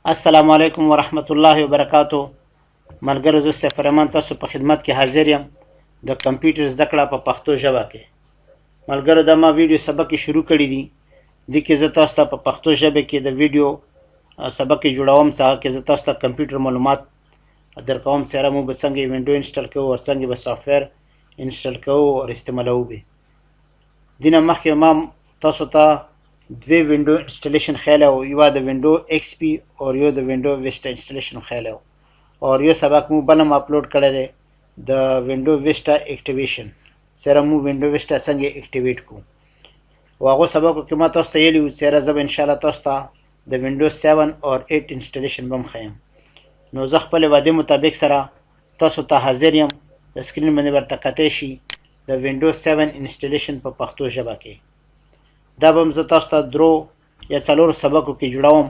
السلام علیکم ورحمت الله وبرکاتو. ملګرو زه سیف الرحمن تاسو په خدمت کې حاضر یم د کمپیوټر زده کړه په پښتو ژبه کې. ملګرو دا ما ویډیو سبق شروع کړی دی. د کې زه تاسو ته په پښتو ژبه کې د ویډیو سبق جوړوم څنګه کې زه تاسو ته کمپیوټر معلومات درکوم سره مو به څنګه وینډو انسټال کوو او څنګه به سافټویر انسټال کوو او استعمالوو به. دینه مخکې ما تاسو ته دوی وینډو انسټالیشن خیال او یو د وینډو ایکس پی او یو د وینډو ویسټا انسټالیشن خیال او یو سبق مو بلم اپلوډ کړی دی د وینډو ویسټا اکټیویشن سره مو وینډو ویسټا څنګه اکټیویټ کوو او هغه سبق کې ما تاسو ته ویلي سره زه ان شاء الله تاسو ته د وینډو 7 او 8 انسټالیشن بم خیم. نو زه خپل وعده مطابق سره تاسو ته حاضر یم. د سکرین باندې ورته کتای شي د وینډو 7 انسټالیشن په پښتو ژبه کې. دا به زه تاسو ته درو یا څلور سبقو کې جوړوم.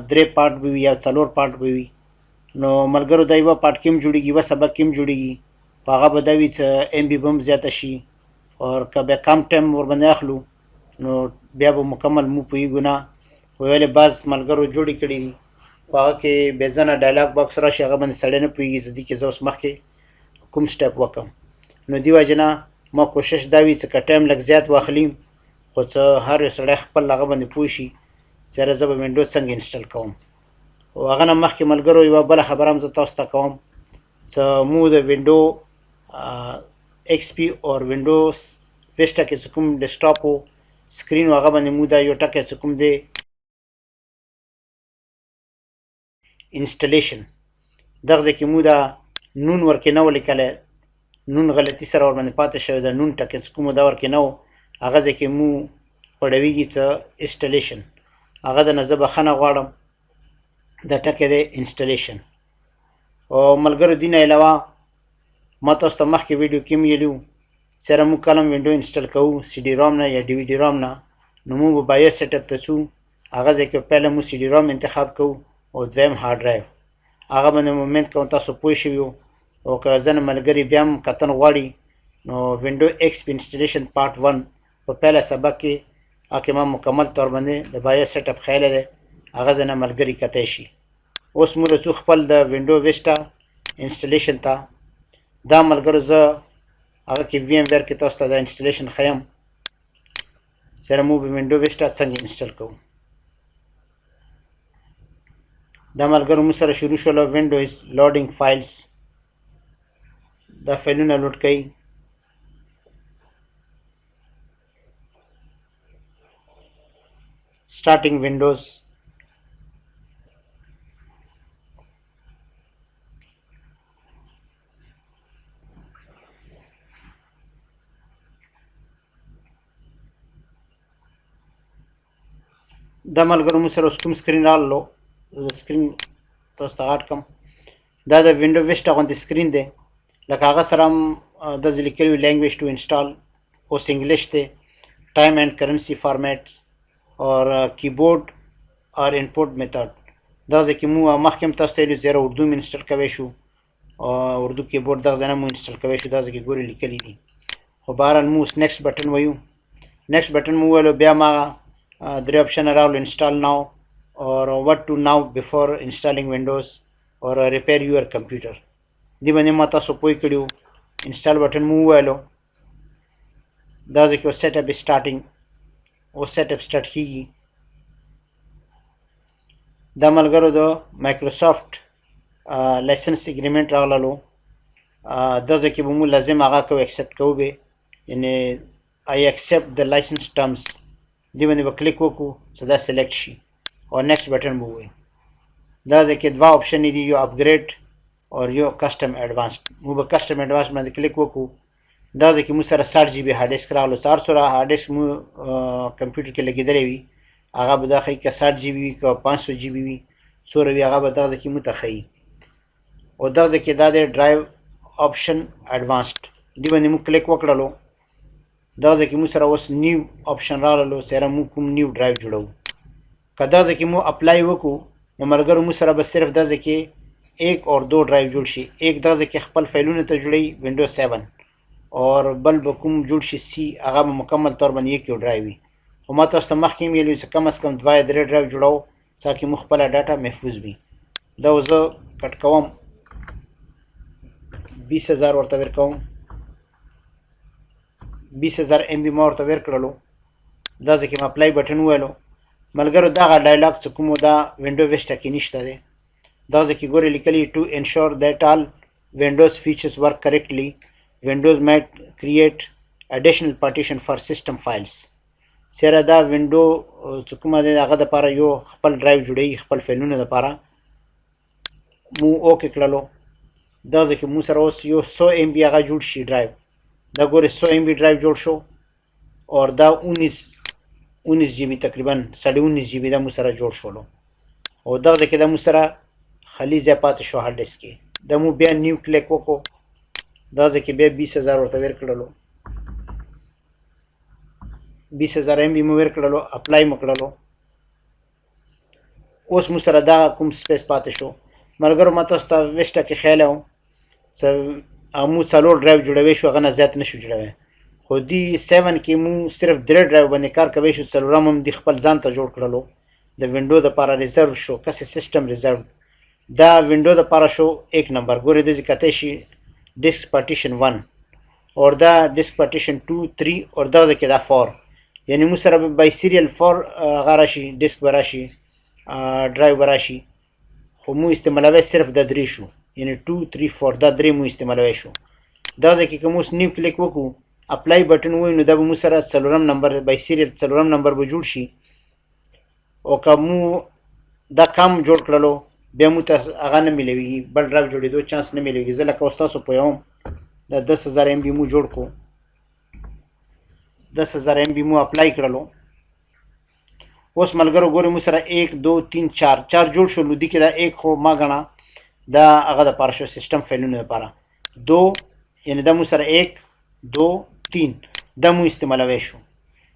درې پارت به وي یا څلور پارت به وي. نو ملګرو دا یوه پارت کې هم جوړېږي یوه سبق کې هم جوړېږي. په هغه به دا وي چې ام بي به هم زیاته شي او که بیا کم ټایم ورباندې اخلو نو بیا به مکمل مو پوهېږو نه. ویلې بعض ملګرو جوړې کړي دي په هغه کې بې ځنه ډایلاګ باکس راشي هغه باندې سړی نه پوهېږي چې دې کې زه اوس مخکې کوم سټیپ وکړم. نو دې وجې نه ما کوشش دا وي چې که ټایم لږ زیات واخلیم خو څه هر یو سړی خپل هغه باندې پوه شي چې یاره زه به وینډوز څنګه انسټال کوم. او هغه نه مخکې ملګرو یوه بله خبره هم زه تاسو ته کوم چې مو د وینډو ایکس پی او وینډوز ویسټا کې چې کوم ډیسکټاپ و سکرین و هغه باندې مو دا یو ټکی چې کوم دی انسټالیشن دغه ځای کې مو دا نون ورکې نه و لیکلی. نون غلطي سره ورباندې پاتې شوی ده. نون ټکی چې کوم دا ورکې نه و هغه ځای کې مو پړویږي څه انسټالیشن هغه د نه زه بخښنه غواړم. دا ټکی دی انسټالیشن. او ملګرو دې نه علاوه ما تاسو ته مخکې ویډیو کې هم ویلي وو سره موږ کله هم وینډو انسټال کوو سی ډي رام نه یا ډي وي ډي رام نه نو موږ به بایوس سیټ اپ ته ځو. هغه ځای کې پهله مو سی ډي رام انتخاب کوو او دویم هارډ ډرایو هغه باندې مومنټ کوم تاسو پوه شوي وو. او که ځینې ملګري بیا هم کتن غواړي نو وینډو ایکس پی انسټالیشن پارت 1 په پهله سبق کې هغه ما مکمل طور باندې د بایوس سیټ اپ خیاله دی هغه ځینې ملګري کتی شي. اوس موږ رسو خپل د وینډو ویسټا انسټالیشن ته. دا ملګرو زه هغه کې وي ایم ویر کې تاسو ته دا انسټالیشن ښیم سره موږ به وینډو ویسټا څنګه انسټال کوو. دا ملګرو موږ سره شروع شوله وینډوز لوډینګ فایلز. دا فایلونه لوډ کوي. starting windows دا ملګرو مو سره اوس کوم سکرین راغلو سکرین تاسو ته غټ کړم. دا د وینډو ویسټا غوندې سکرین دی لکه هغه سره هم د زه لیکلي وي لینګویج ټو انسټال اوس انګلیش دی ټایم اینډ کرنسي فارمیټس اور کیبورډ اور انپوټ میتھډ. دا ځای کې مو مخکې هم تاسو ته ویلي زیره اردو مې انسټال کوی شو او اردو کیبورډ دغه ځای نه مو انسټال کوی شو. دا ځای کې ګورې لیکلي دي خو بهرحال مو اوس نیکسټ بټن ویو. نیکسټ بټن مو وویلو بیا ما درې آپشن راغلو انسټال ناو اور وټ ټو ناو بفور انسټالینګ وینډوز اور ریپیر یور کمپیوټر. دې باندې ما تاسو پوه کړي وو. انسټال بټن مو وویلو. دا ځای کې اوس سیټ اپ سټارټینګ او سیټ اپ سټارټ کیږي. دا ملګرو د مایکروسافټ لایسنس اګریمنټ راغللو. دا ځای کې به مو لازم هغه کوو ایکسپټ کوو به یعنې آی ایکسپټ د لایسنس ټرمز دې باندې به کلیک وکړو چې دا سلیکټ شي او نیکسټ بټن به ووایو. دا ځای کې دوه آپشن دي یو اپګریډ او یو کسټم ایډوانس. مو به کسټم ایډوانس باندې کلیک وکړو. دا ځای کې مو سره 60 جی بي هارډ ډیسک راغلو. 400 هارډ ډیسک مو کمپیوټر کې لګېدلی وي هغه به دا ښیي که 60 جی بي وي که 500 جی بي وي څومره وي هغه به دغه ځای کې مو ته ښیي. او دغه ځای کې دا دی ډرایو آپشن ایډوانسډ دې باندې مو کلیک وکړلو. دغه ځای کې مو سره اوس نیو آپشن راغللو سره مو کوم نیو ډرایو جوړوو. که دغه ځای کې مو اپلای وکړو نو ملګرو مو سره به صرف دغه ځای کې 1 اور 2 ډرایو جوړ شي. ایک دغه ځای کې خپل فایلونو ته جوړوي وینډوز 7 اور بل به کوم جوړ شي سی هغه به مکمل طور باندې یک یو ډرایو وي. خو ما تاسو ته مخکې هم ویلي چې کم از کم 2 یا 3 ډرایو جوړوو تاکي مو خپل ډاټا محفوظ وي. دا زه کټ کوم 20000 ورته ورکوم 20000 MB ما ورته ورکړلو. دا ځکه ما اپلای بټن وویلو ملګرو دغه ډایلاګ څه کوم دا وینډو ویسټا کې نشته دی. دا ځکه ګورې لیکلي to ensure that all Windows features work correctly Windows might create additional partition for system files. سره دا وینډو چې کومه دی هغه دپاره یو خپل ډرایو جوړوي خپل فایلونو دپاره مو اوکې کړلو. دا ځکه مو سره اوس یو 100 MB هغه جوړ شي ډرایو. دا ګورې 100 MB ډرایو جوړ شو اور دا 19 GB تقریبا 19.5 GB دا مو سره جوړ شولو. او دغه ځکه دا مو سره خالي ځای پاتې شو هارډ ډیسک کې. دا مو بیا نیو کلیک وکړو. دا ځکه بیا 20000 ورته ورکړلو 20000 MB مو ورکړلو اپلای مو کړلو. اوس مو سره دا کوم سپیس پاتې شو ملګرو. ما تاسو ته ویسټا کې خیال و مو 4 ډرایو جوړوي شو هغه نه زیات نشو جوړوي خو دی 7 کې مو صرف 3 ډرایو باندې کار کوي شو. 4 هم دی خپل ځان ته جوړ کړلو د وینډو دپاره ریزرو شو کسې سیسټم ریزرو. دا وینډو دپاره شو 1 نمبر ګورې داسې کتی شي ډیسک پارټیشن 1 اور دا ډیسک پارټیشن 2 3 اور دا ځکه دا 4 یعنی مو سره بای سیریل 4 هغه راشي ډیسک به راشي ډرایو به راشي خو مو استعمالوي صرف د 3 شو یعنی 2 3 4 دا 3 مو استعمالوي شو. دا ځکه که مو نیو کلیک وکړو اپلای بټن ووایو نو دا به مو سره 4 نمبر بای سیریل 4 نمبر به جوړ شي. او که مو دا کم جوړ کړلو بیا مو ته هغه نه میلوي بل ډرایو جوړېدو چانس نه میلوي. زه لکه اوس تاسو پوهوم دا 10000 MB مو جوړ کړو 10000 MB مو اپلای کړلو. اوس ملګرو ګورې مو سره 1 2 3 4 جوړ شو. لودي کې دا 1 خو ما ګڼه دا هغه دپاره شو سیسټم فایلونو دپاره 2 یعنی دا مو سره 1 2 3 دا مو استعمالوي شو.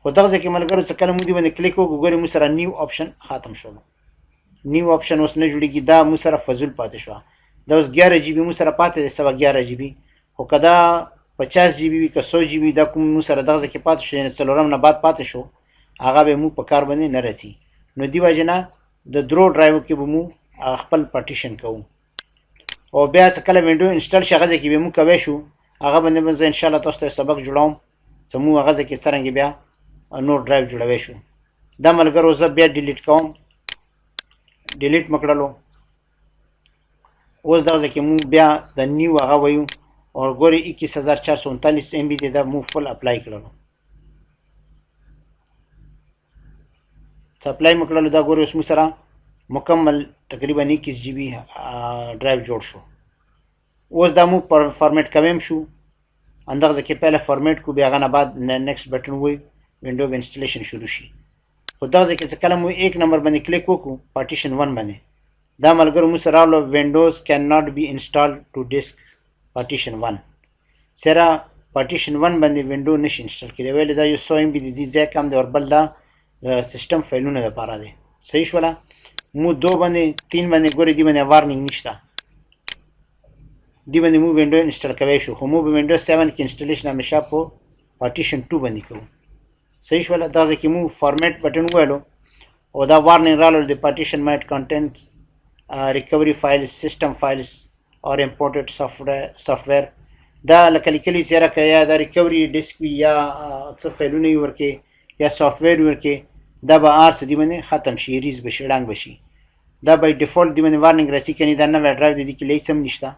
خو دغه ځای کې ملګرو چې کله مو دې باندې کلیک وکړو ګورې مو سره نیو آپشن ختم شولو. نیو آپشن اوس نه جوړېږي دا مو سره فضول پاتې شوه. دا اوس 11 GB مو سره پاتې دی 111 GB خو که دا 50 GB وي که 100 GB دا کوم مو سره دغه ځای کې پاتې شو یعنې 4 نه بعد پاتې شو هغه به مو په کار باندې نه رسي. نو دې وجې نه د درو ډرایو کې به مو خپل پارټیشن کوو. او بیا چې کله وینډو انسټال شي هغه ځای کې به مو کوی شو هغه باندې به زه انشاءالله تاسو ته سبق جوړوم چې مو هغه ځای کې څرنګه بیا نور ډرایو جوړوی شو. دا ملګرو زه بیا ډیلیټ کوم ډیلیټ مو کړلو. اوس دغه ځای کې مو بیا د نیو هغه وایو اور ګورې 21439 MB دی دا مو فل اپلای کړلو. چې اپلای مو کړلو دا ګورې اوس مو سره مکمل تقریبا 21 GB ډرایو جوړ شو. اوس دا مو پر فارمیټ کویم شو اندغه ځکه پهله فارمیټ کو بیا هغه نه بعد نیکسټ بټن وای وینډو به انسټالیشن شروع شي. خو دغه ځکه چې کله مو 1 نمبر باندې کلیک وکړو پارټیشن 1 باندې دا ملګرو مو سره راغلو وینډوز کین ناٹ بی انسټال ټو ډیسک پارټیشن 1 سره پارټیشن 1 باندې وینډو نشي انسټال کېدی ویل دا یو 100 MB دی ځای کم دی اور بل دا د سیسټم فایلونو لپاره دی. صحیح شوله. مو 2 باندې 3 باندې ګورې دی باندې وارنینګ نشته دی باندې مو وینډو انسټال کوی شو خو مو به وینډو 7 کې انسټالیشن همیشه په پارټیشن 2 باندې کوو. صحیح شوله. دا ځکه مو فارمیټ بټن وویلو او دا وارنینګ راغلو د پارټیشن مایټ کنټینټ ریکوري فایلز سیسټم فایلز اور امپورټډ سافټویر دا لکه لیکلي چې یاره که یا دا ریکوري ډیسک وي یا څه فایلونه یې ورکې یا سافټویر ورکې دا به هر څه دې باندې ختم شي ریز به شي ړنګ به شي. دا بای ډیفالټ دې باندې وارنینګ راسي کنې دا نوی ډرایو د دې کې لیس هم نشته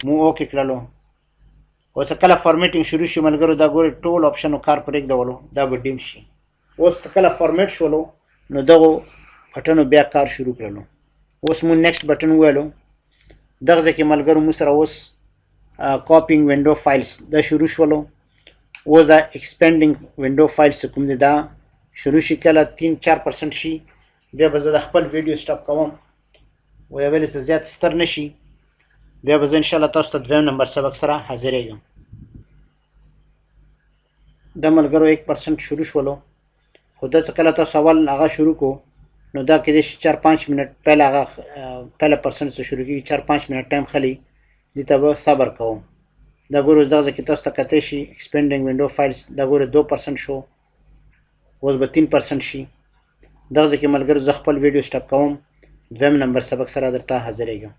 مو اوکې کړلو. اوس کله فارمیټینګ شروع شي ملګرو دا ګورې ټول آپشنو کار پرېږدولو دا به ډیم شي. اوس کله فارمیټ شولو نو دغو بټنو بیا کار شروع کړلو. اوس مو نیکسټ بټن وویلو دغه ځای کې ملګرو مو سره اوس کاپینګ وینډو فایلز دا شروع شولو. اوس دا ایکسپینډینګ وینډو فایلز کوم دی دا شروع شي کله 3-4% شي بیا به زه د خپل ویډیو سټاپ کوم ویا ویلې څه زیات ستر نه شي بیا به زه انشاءالله تاسو ته 2 نمبر سبق سره حاضرېږم. دا ملګرو 1% شروع شولو خو دا څه کله تاسو اول هغه شروع کو نو دا کېدای شي 4-5 منټ پهله هغه پهله پرسنټ څه شروع کېږي 4-5 منټ ټایم خلي دې ته به صبر کوم. دا ګورو اوس دغه ځای کې تاسو ته کتی شي ایکسپینډینګ وینډو فایلز دا ګورو 2% شو اوس به 3% شي دغه ځکه ملګرو زه خپل ویډیو سټاپ کوم، دویم نمبر سبق سره درته حاضرېږم.